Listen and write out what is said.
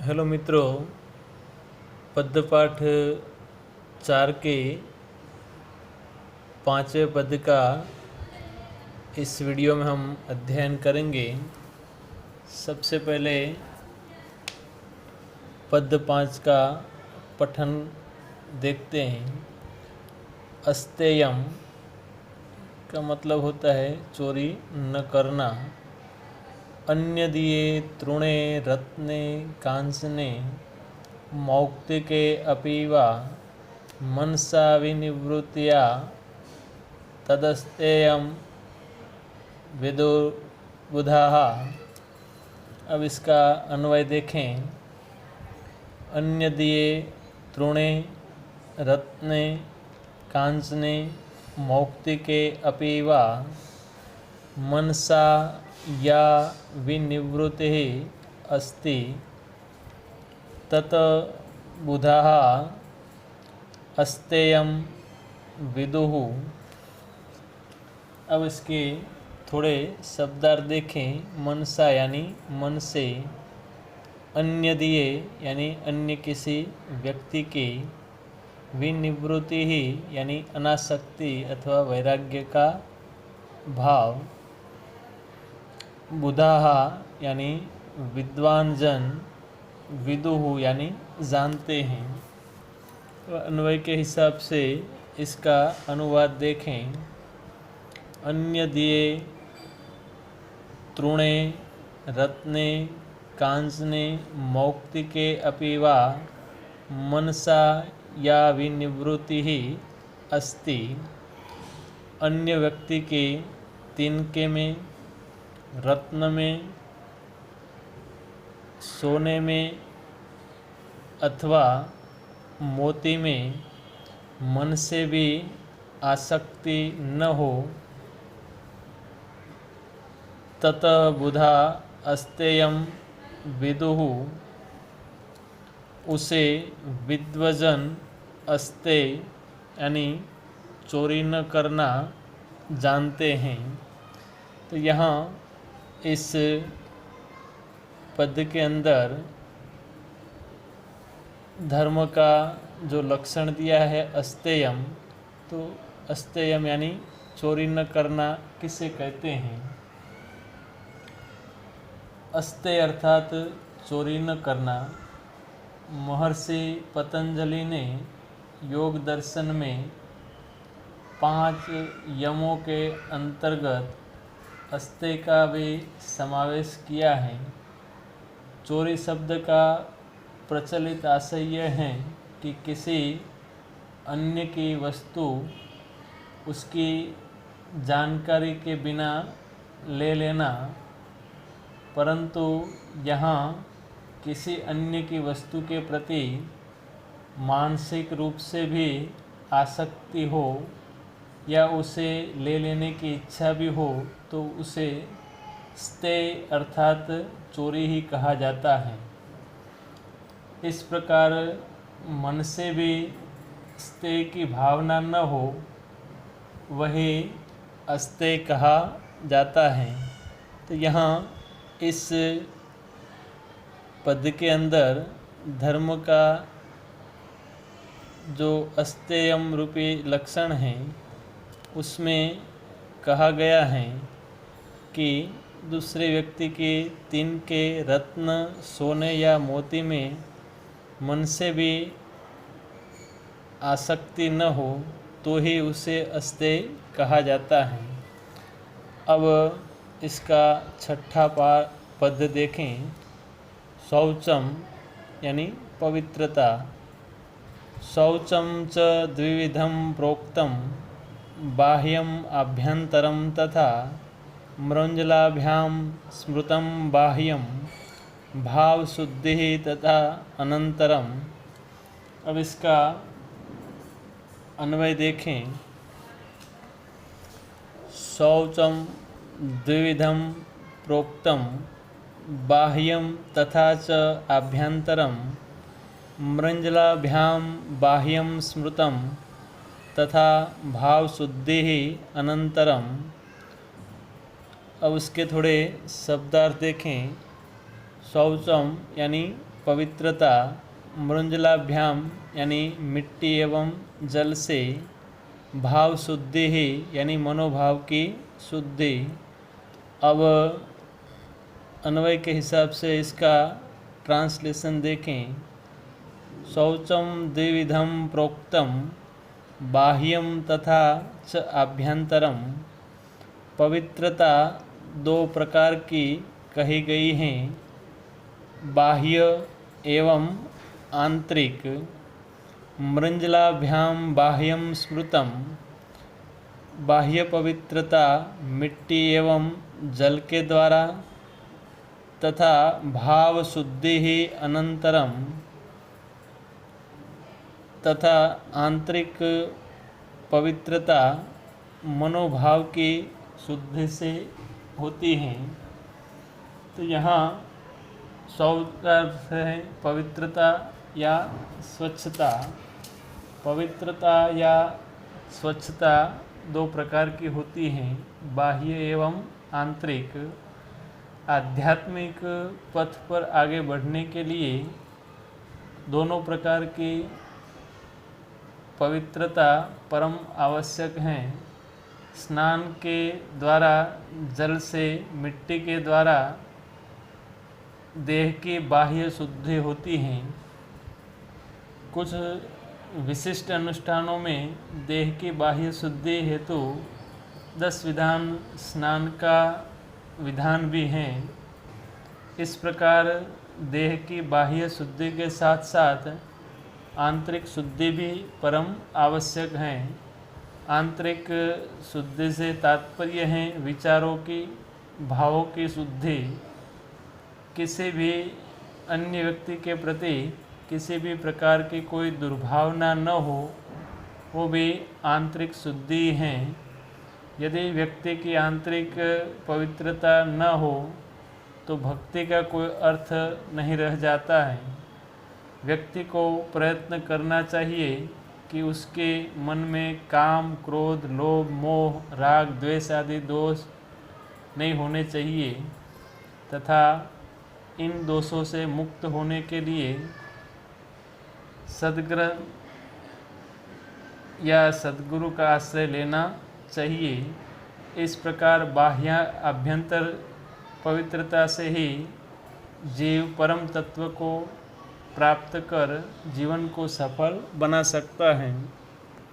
Hello मित्रों, पद्य पाठ 4 के 5वें पद्य का इस वीडियो में हम अध्ययन करेंगे। सबसे पहले पद्य 5 का पठन देखते हैं। अस्तेयम का मतलब होता है चोरी न करना। अन्य दिए तृणे रत्ने कांसने मौक्तिके अपीवा मनसा विनिवृत्तिया तदस्तेयम विदुर्बुधाः। अब इसका अन्वय देखें। अन्य दिए तृणे रत्ने कांचने मौक्तिके अपीवा मनसा या विनिवृत्तिः अस्ति तत बुधाः अस्तेयम विदुः। अब इसके थोड़े शब्दार्थ देखें। मनसा यानी मन से, अन्य दिए यानी अन्य किसी व्यक्ति की, विनिवृत्ति ही यानी अनासक्ति अथवा वैराग्य का भाव, बुधाः यानी विद्वान जन, विदुः यानी जानते हैं। तो अन्वय के हिसाब से इसका अनुवाद देखें। अन्य दिए तृणे रत्ने कांचने मौक्तिके अपीवा मनसा या विनिवृत्ति ही अस्ति। अन्य व्यक्ति के तिनके में, रत्न में, सोने में अथवा मोती में मन से भी आसक्ति न हो, तत बुधा अस्तेयम विदुः, उसे विद्वजन अस्ते यानी चोरी न करना जानते हैं। तो यहाँ इस पद के अंदर धर्म का जो लक्षण दिया है अस्तेयम, तो अस्तेयम यानी चोरी न करना किसे कहते हैं? अस्तेय अर्थात चोरी न करना। महर्षि पतंजलि ने योग दर्शन में 5 यमों के अंतर्गत अस्तेय का भी समावेश किया है। चोरी शब्द का प्रचलित आशय यह है कि किसी अन्य की वस्तु उसकी जानकारी के बिना ले लेना, परंतु यहाँ किसी अन्य की वस्तु के प्रति मानसिक रूप से भी आसक्ति हो या उसे ले लेने की इच्छा भी हो तो उसे स्तेय अर्थात चोरी ही कहा जाता है। इस प्रकार मन से भी स्तेय की भावना न हो, वही अस्तेय कहा जाता है। तो यहाँ इस पद के अंदर धर्म का जो अस्तेयम रूपी लक्षण है उसमें कहा गया है कि दूसरे व्यक्ति के तिनके, रत्न, सोने या मोती में मन से भी आसक्ति न हो तो ही उसे अस्तेय कहा जाता है। अब इसका 6ठा पद देखें। शौचम यानी पवित्रता। शौचम च द्विविधम प्रोक्तम बाह्यम आभ्यंतरम तथा मृंजलाभ्याम स्मृतम बाह्यम भाव शुद्धि तथा अनंतरम। अब इसका अन्वय देखें। शौचम द्विविधम प्रोक्तम बाह्यम तथा च आभ्यंतरम मृंजलाभ्याम बाह्यम स्मृतम तथा भाव शुद्धि अनंतरम। अब उसके थोड़े शब्दार्थ देखें। शौचम यानी पवित्रता मृंजलाभ्याम यानी मिट्टी एवं जल से, भाव शुद्धि ही यानी मनोभाव की शुद्धि। अब अन्वय के हिसाब से इसका ट्रांसलेशन देखें। शौचम द्विविधम प्रोक्तम बाह्यम तथा च आभ्यंतरम। पवित्रता दो प्रकार की कही गई हैं, बाह्य एवं आंतरिक। मृंजलाभ्याम बाह्यम स्मृतम। बाह्य पवित्रता मिट्टी एवं जल के द्वारा तथा भाव शुद्धि ही अनंतरम, तथा आंतरिक पवित्रता मनोभाव की शुद्धि से होती हैं। तो यहाँ शौच का अर्थ है पवित्रता या स्वच्छता। पवित्रता या स्वच्छता दो प्रकार की होती हैं, बाह्य एवं आंतरिक। आध्यात्मिक पथ पर आगे बढ़ने के लिए दोनों प्रकार की पवित्रता परम आवश्यक हैं। स्नान के द्वारा, जल से, मिट्टी के द्वारा देह की बाह्य शुद्धि होती है। कुछ विशिष्ट अनुष्ठानों में देह की बाह्य शुद्धि हेतु 10 विधान स्नान का विधान भी हैं। इस प्रकार देह की बाह्य शुद्धि के साथ साथ आंतरिक शुद्धि भी परम आवश्यक है। आंतरिक शुद्धि से तात्पर्य है विचारों की, भावों की शुद्धि। किसी भी अन्य व्यक्ति के प्रति किसी भी प्रकार की कोई दुर्भावना न हो, वो भी आंतरिक शुद्धि है। यदि व्यक्ति की आंतरिक पवित्रता न हो तो भक्ति का कोई अर्थ नहीं रह जाता है। व्यक्ति को प्रयत्न करना चाहिए कि उसके मन में काम, क्रोध, लोभ, मोह, राग, द्वेष आदि दोष नहीं होने चाहिए तथा इन दोषों से मुक्त होने के लिए सद्ग्रंथ या सद्गुरु का आश्रय लेना चाहिए। इस प्रकार बाह्य आभ्यंतर पवित्रता से ही जीव परम तत्व को प्राप्त कर जीवन को सफल बना सकता है।